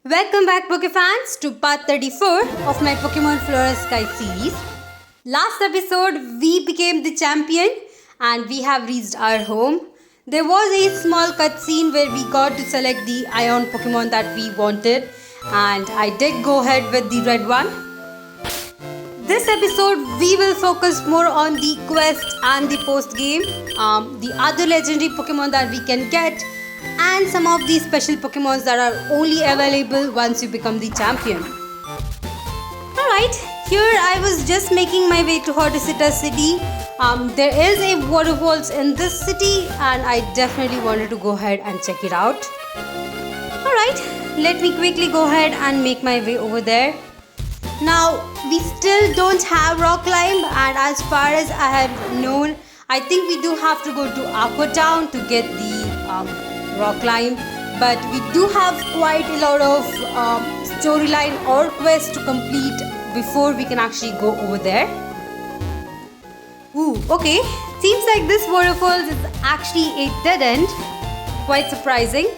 Welcome back Pokefans to part 34 of my Pokemon Flora Sky series. Last episode we became the champion and we have reached our home. There was a small cutscene where we got to select the Ion Pokemon that we wanted and I did go ahead with the red one. This episode we will focus more on the quest and the post game, the other legendary Pokemon that we can get, and some of the special Pokemons that are only available once you become the champion. Alright, here I was just making my way to Horticita City. There is a waterfalls in this city and I definitely wanted to go ahead and check it out. Alright, let me quickly go ahead and make my way over there. Now, we still don't have rock climb, and as far as I have known, I think we do have to go to Aqua Town to get the rock climb, but we do have quite a lot of storyline or quests to complete before we can actually go over there. Ooh, okay. Seems like this waterfall is actually a dead end. Quite surprising.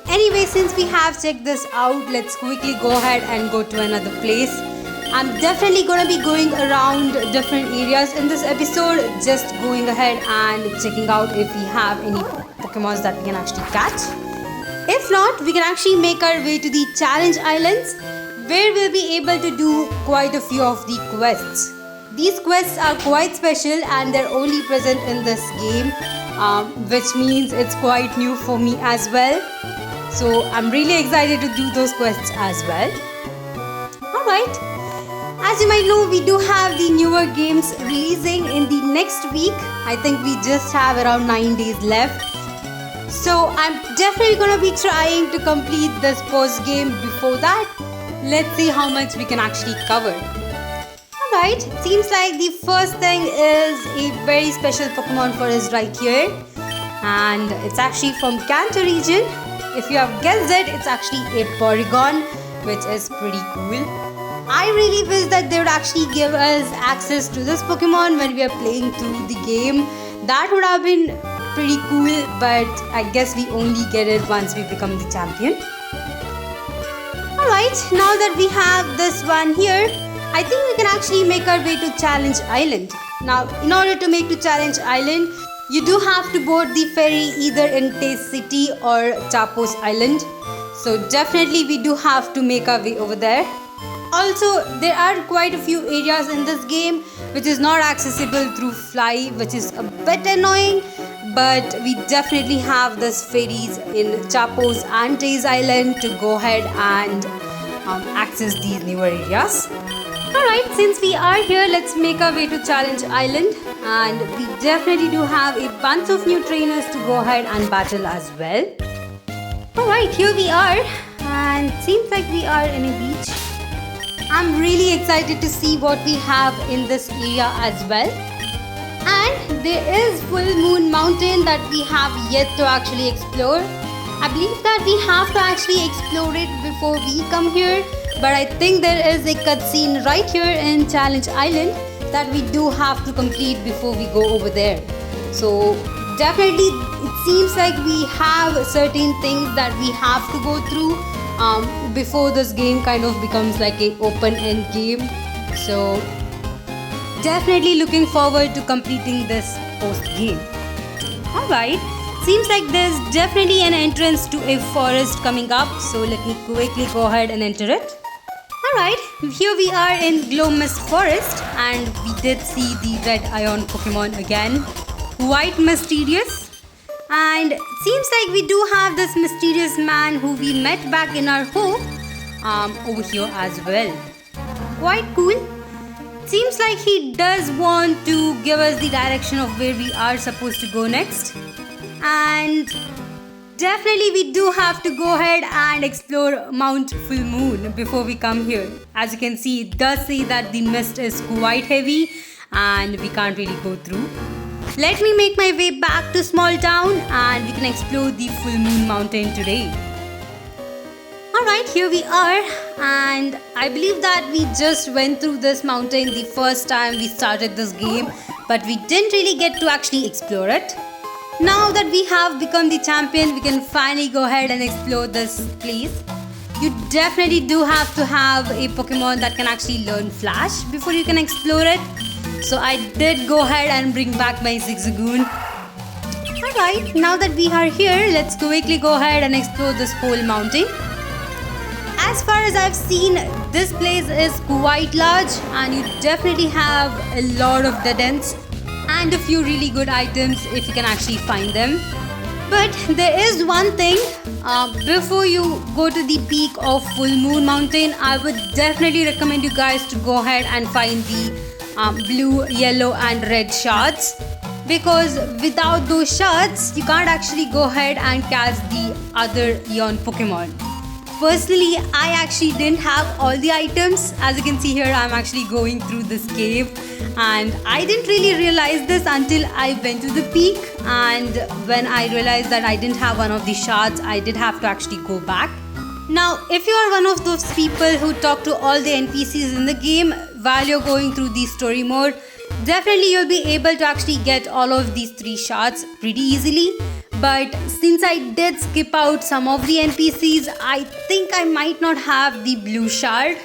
Anyway, since we have checked this out, let's quickly go ahead and go to another place. I'm definitely gonna be going around different areas in this episode, just going ahead and checking out if we have any Pokemons that we can actually catch. If not, we can actually make our way to the Challenge Islands, where we'll be able to do quite a few of the quests. These quests are quite special and they're only present in this game, which means it's quite new for me as well. So I'm really excited to do those quests as well. Alright, as you might know, we do have the newer games releasing in the next week. I think we just have around 9 days left. So I'm definitely going to be trying to complete this post game before that. Let's see how much we can actually cover. Alright, seems like the first thing is a very special Pokemon for us right here. And it's actually from Kanto region. If you have guessed it, it's actually a Porygon, which is pretty cool. I really wish that they would actually give us access to this Pokemon when we are playing through the game. That would have been pretty cool, but I guess we only get it once we become the champion. Alright, now that we have this one here, I think we can actually make our way to Challenge Island. Now, in order to make to Challenge Island, you do have to board the ferry either in Taste City or Chapos Island. So definitely we do have to make our way over there. Also, there are quite a few areas in this game which is not accessible through fly, which is a bit annoying. But we definitely have this ferries in Chapos and Taste Island to go ahead and access these newer areas. Alright, since we are here, let's make our way to Challenge Island. And we definitely do have a bunch of new trainers to go ahead and battle as well. Alright, here we are. And seems like we are in a beach. I'm really excited to see what we have in this area as well. And there is Full Moon Mountain that we have yet to actually explore. I believe that we have to actually explore it before we come here. But I think there is a cutscene right here in Challenge Island that we do have to complete before we go over there. So definitely it seems like we have certain things that we have to go through before this game kind of becomes like an open end game. So definitely looking forward to completing this post game. Alright, seems like there's definitely an entrance to a forest coming up, so let me quickly go ahead and enter it. Alright, here we are in Glowmist Forest and we did see the red ion Pokemon again. Quite mysterious. And it seems like we do have this mysterious man who we met back in our home over here as well. Quite cool. Seems like he does want to give us the direction of where we are supposed to go next. And definitely we do have to go ahead and explore Mount Full Moon before we come here. As you can see, it does say that the mist is quite heavy and we can't really go through. Let me make my way back to Small Town and we can explore the Full Moon Mountain today. Alright, here we are, and I believe that we just went through this mountain the first time we started this game, but we didn't really get to actually explore it. Now that we have become the champion, we can finally go ahead and explore this place. You definitely do have to have a Pokemon that can actually learn Flash before you can explore it. So I did go ahead and bring back my Zigzagoon. Alright, now that we are here, let's quickly go ahead and explore this whole mountain. As far as I've seen, this place is quite large and you definitely have a lot of dead ends and a few really good items if you can actually find them. But there is one thing, before you go to the peak of Full Moon Mountain, I would definitely recommend you guys to go ahead and find the blue, yellow and red shards, because without those shards, you can't actually go ahead and catch the other Eon Pokemon. Personally, I actually didn't have all the items. As you can see here, I'm actually going through this cave and I didn't really realize this until I went to the peak, and when I realized that I didn't have one of the shards, I did have to actually go back. Now, if you are one of those people who talk to all the NPCs in the game while you're going through the story mode, definitely you'll be able to actually get all of these 3 shards pretty easily. But since I did skip out some of the NPCs, I think I might not have the blue shard.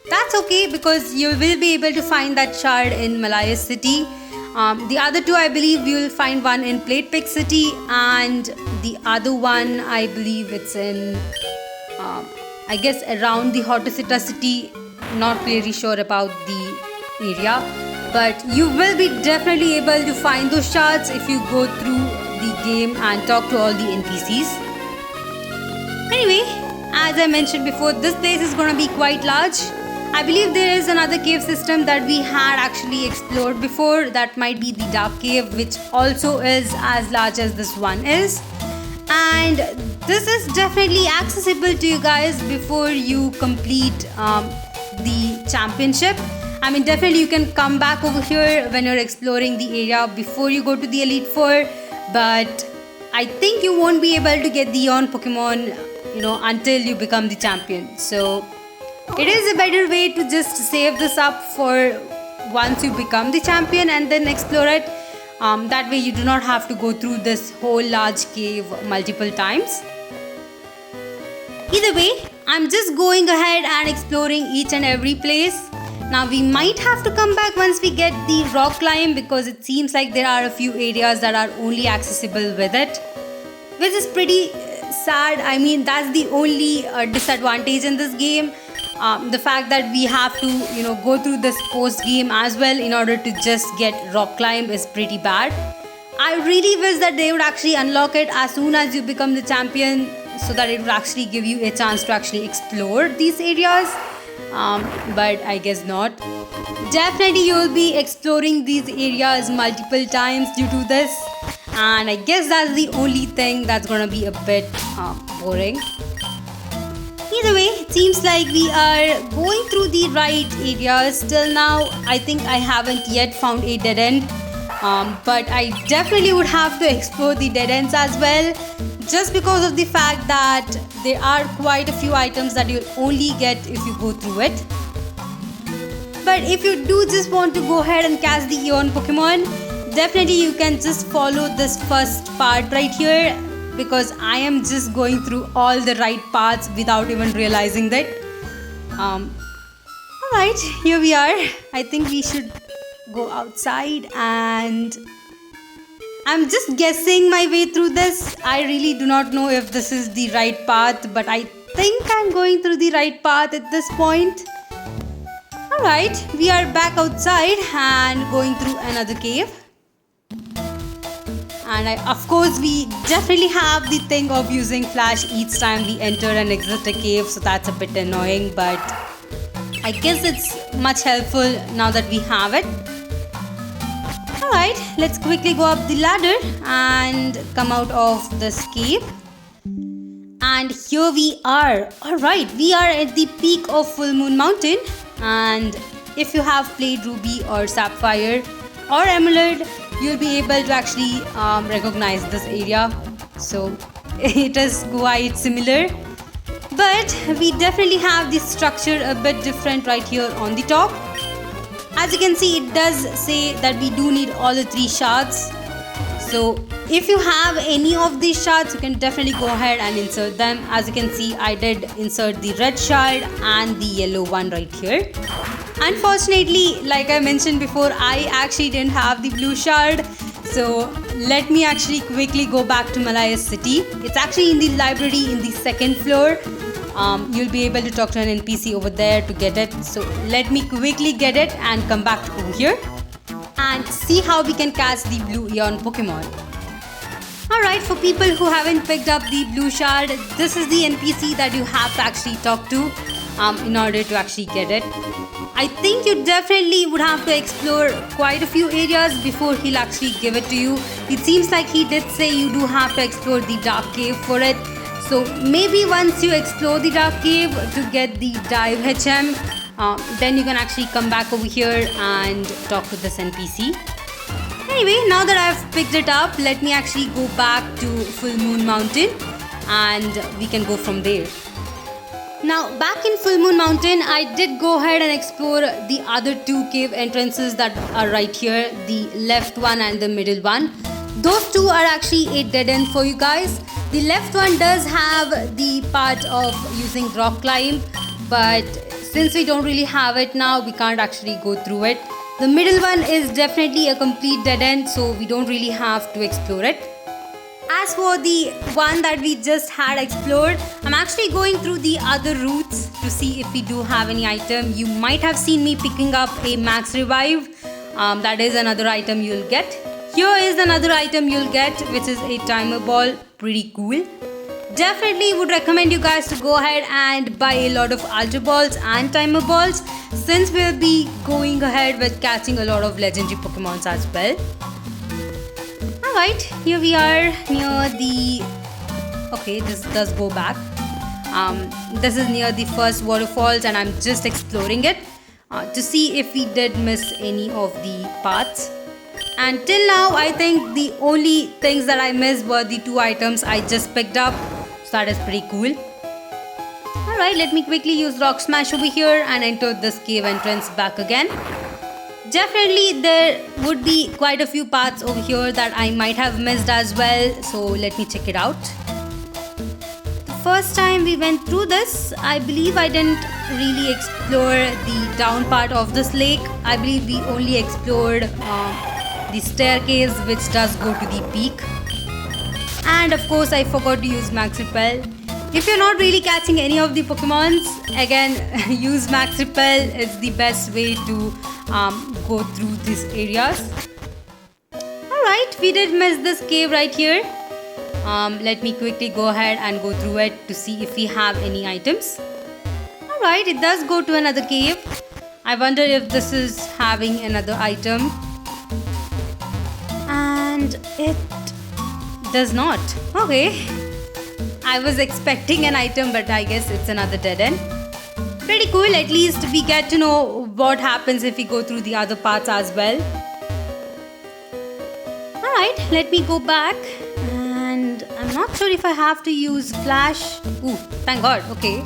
That's okay, because you will be able to find that shard in Malaya City. The other 2, I believe you will find one in Plate Pick City, and the other one, I believe it's in, I guess around the Hotosita City. Not really sure about the area, but you will be definitely able to find those shards if you go through the game and talk to all the NPCs. Anyway, as I mentioned before, this place is going to be quite large. I believe there is another cave system that we had actually explored before. That might be the Dark Cave, which also is as large as this one is. And this is definitely accessible to you guys before you complete the championship. I mean, definitely you can come back over here when you're exploring the area before you go to the Elite Four. But I think you won't be able to get the Eon Pokemon, until you become the champion. So it is a better way to just save this up for once you become the champion and then explore it. That way you do not have to go through this whole large cave multiple times. Either way, I'm just going ahead and exploring each and every place. Now we might have to come back once we get the rock climb, because it seems like there are a few areas that are only accessible with it, which is pretty sad. I mean, that's the only disadvantage in this game. The fact that we have to, go through this post game as well in order to just get rock climb is pretty bad. I really wish that they would actually unlock it as soon as you become the champion, so that it would actually give you a chance to actually explore these areas. But I guess not. Definitely you will be exploring these areas multiple times due to this, and I guess that's the only thing that's gonna be a bit boring. Either way, it seems like we are going through the right areas. Till now, I think I haven't yet found a dead end, but I definitely would have to explore the dead ends as well, just because of the fact that there are quite a few items that you'll only get if you go through it. But if you do just want to go ahead and catch the Eon Pokemon, definitely you can just follow this first part right here, because I am just going through all the right paths without even realizing that. Alright, here we are. I think we should go outside, and I'm just guessing my way through this. I really do not know if this is the right path, but I think I'm going through the right path at this point. Alright, we are back outside and going through another cave. And of course, we definitely have the thing of using Flash each time we enter and exit a cave, so that's a bit annoying, but I guess it's much helpful now that we have it. Alright, let's quickly go up the ladder and come out of this cave. And here we are. Alright, we are at the peak of Full Moon Mountain, and if you have played Ruby or Sapphire or Emerald, you'll be able to actually recognize this area. So it is quite similar, but we definitely have the structure a bit different right here on the top. As you can see, it does say that we do need all the 3 shards. So if you have any of these shards, you can definitely go ahead and insert them. As you can see, I did insert the red shard and the yellow one right here. Unfortunately, like I mentioned before, I actually didn't have the blue shard. So let me actually quickly go back to Malaya City. It's actually in the library in the second floor. You'll be able to talk to an NPC over there to get it. So let me quickly get it and come back to over here and see how we can catch the blue Eon Pokemon. Alright, for people who haven't picked up the blue shard, this is the NPC that you have to actually talk to in order to actually get it. I think you definitely would have to explore quite a few areas before he'll actually give it to you. It seems like he did say you do have to explore the dark cave for it. So maybe once you explore the dark cave to get the dive HM, then you can actually come back over here and talk to this NPC. Anyway, now that I've picked it up, let me actually go back to Full Moon Mountain and we can go from there. Now back in Full Moon Mountain, I did go ahead and explore the other two cave entrances that are right here, the left one and the middle one. Those two are actually a dead end for you guys. The left one does have the part of using rock climb, but since we don't really have it now, we can't actually go through it. The middle one is definitely a complete dead end, so we don't really have to explore it. As for the one that we just had explored, I'm actually going through the other routes to see if we do have any item. You might have seen me picking up a max revive. That is another item you'll get. Here is another item you'll get, which is a timer ball. Pretty cool. Definitely would recommend you guys to go ahead and buy a lot of ultra balls and timer balls, since we'll be going ahead with catching a lot of legendary Pokemons as well. Alright, here we are near the... Okay, this does go back. This is near the first waterfalls and I'm just exploring it to see if we did miss any of the paths. And till now, I think the only things that I missed were the two items I just picked up. So that is pretty cool. Alright, let me quickly use Rock Smash over here and enter this cave entrance back again. Definitely there would be quite a few paths over here that I might have missed as well. So let me check it out. The first time we went through this, I believe I didn't really explore the down part of this lake. I believe we only explored the staircase, which does go to the peak. And of course I forgot to use Max Repel. If you're not really catching any of the Pokemons, again use Max Repel. It's the best way to go through these areas. Alright, we did miss this cave right here. Let me quickly go ahead and go through it to see if we have any items. Alright, it does go to another cave. I wonder if this is having another item. And it does not. Okay. I was expecting an item, but I guess it's another dead end. Pretty cool. At least we get to know what happens if we go through the other parts as well. Alright, let me go back. And I'm not sure if I have to use Flash. Ooh, thank God. Okay.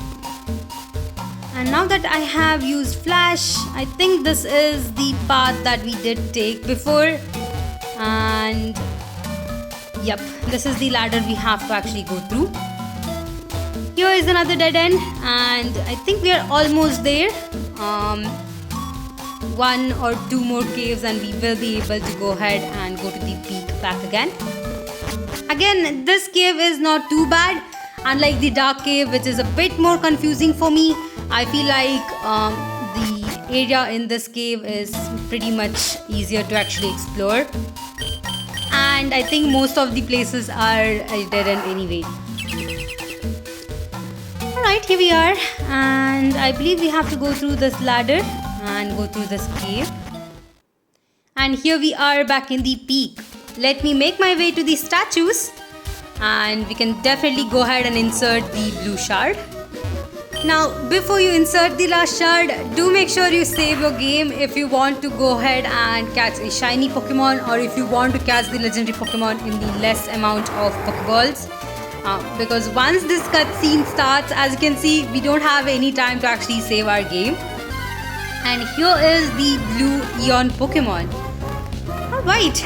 And now that I have used Flash, I think this is the path that we did take before. And yep, this is the ladder we have to actually go through. Here is another dead end and I think we are almost there. One or two more caves and we will be able to go ahead and go to the peak back again. Again, this cave is not too bad. Unlike the dark cave, which is a bit more confusing for me, I feel like the area in this cave is pretty much easier to actually explore. And I think most of the places are a dead end anyway. Alright, here we are. And I believe we have to go through this ladder and go through this cave. And here we are back in the peak. Let me make my way to the statues. And we can definitely go ahead and insert the blue shard. Now, before you insert the last shard, do make sure you save your game if you want to go ahead and catch a shiny Pokemon or if you want to catch the legendary Pokemon in the less amount of Pokeballs. Because once this cutscene starts, as you can see, we don't have any time to actually save our game. And here is the blue Eon Pokemon. Alright,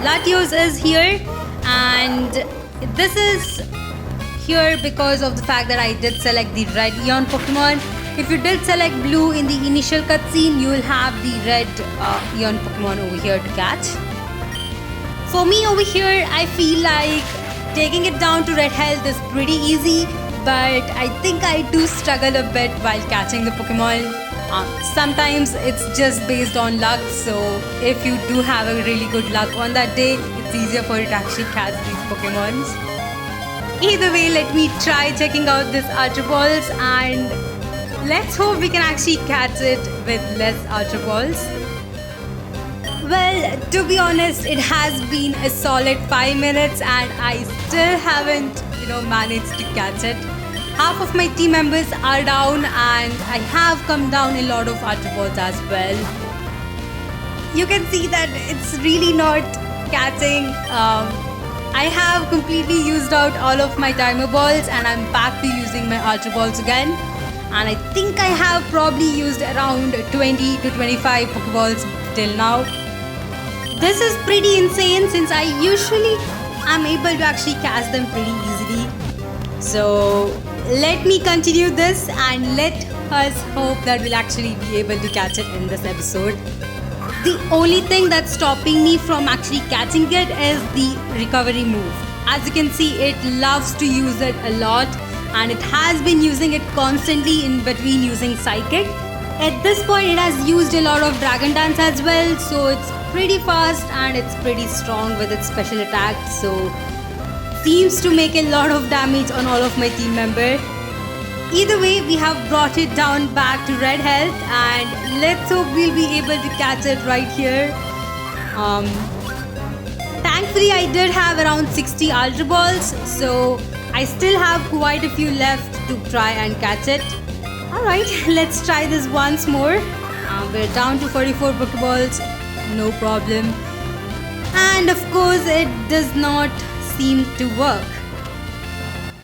Latios is here, and this is here because of the fact that I did select the red Eon Pokemon. If you did select blue in the initial cutscene, you will have the red Eon Pokemon over here to catch. For me over here, I feel like taking it down to red health is pretty easy, but I think I do struggle a bit while catching the Pokemon. Sometimes it's just based on luck, so if you do have a really good luck on that day, it's easier for you to actually catch these Pokemons. Either way, let me try checking out this Ultra Balls, and let's hope we can actually catch it with less Ultra Balls. Well, to be honest, it has been a solid 5 minutes and I still haven't, managed to catch it. Half of my team members are down and I have come down a lot of Ultra Balls as well. You can see that it's really not catching. I have completely used out all of my timer balls and I'm back to using my Ultra Balls again. And I think I have probably used around 20 to 25 Pokeballs till now. This is pretty insane since I usually am able to actually catch them pretty easily. So let me continue this and let us hope that we'll actually be able to catch it in this episode. The only thing that's stopping me from actually catching it is the recovery move. As you can see, it loves to use it a lot and it has been using it constantly in between using Psychic. At this point, it has used a lot of Dragon Dance as well, so it's pretty fast and it's pretty strong with its special attack, so seems to make a lot of damage on all of my team members. Either way, we have brought it down back to red health and let's hope we'll be able to catch it right here. Thankfully, I did have around 60 Ultra Balls, so I still have quite a few left to try and catch it. Alright, let's try this once more. We're down to 44 Pokeballs, no problem. And of course, it does not seem to work.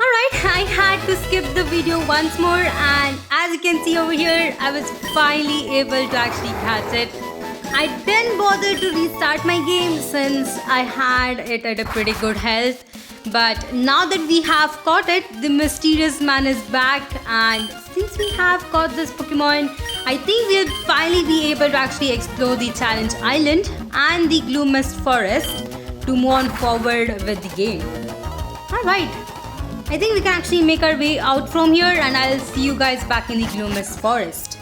Alright, I had to skip the video once more and as you can see over here, I was finally able to actually catch it. I didn't bother to restart my game since I had it at a pretty good health. But now that we have caught it, the mysterious man is back, and since we have caught this Pokemon, I think we'll finally be able to actually explore the Challenge Island and the Gloom Mist Forest to move on forward with the game. Alright, I think we can actually make our way out from here and I'll see you guys back in the Gloom Mist Forest.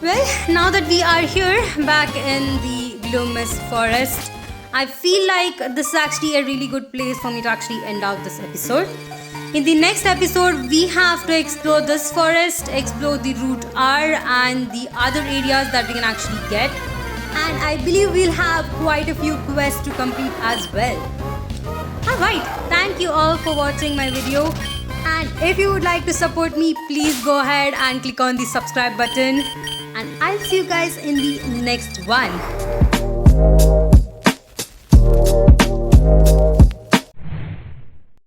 Well, now that we are here back in the Gloom Mist Forest, I feel like this is actually a really good place for me to actually end out this episode. In the next episode, we have to explore this forest, explore the Route R and the other areas that we can actually get. And I believe we'll have quite a few quests to complete as well. Alright, thank you all for watching my video. And if you would like to support me, please go ahead and click on the subscribe button. And I'll see you guys in the next one.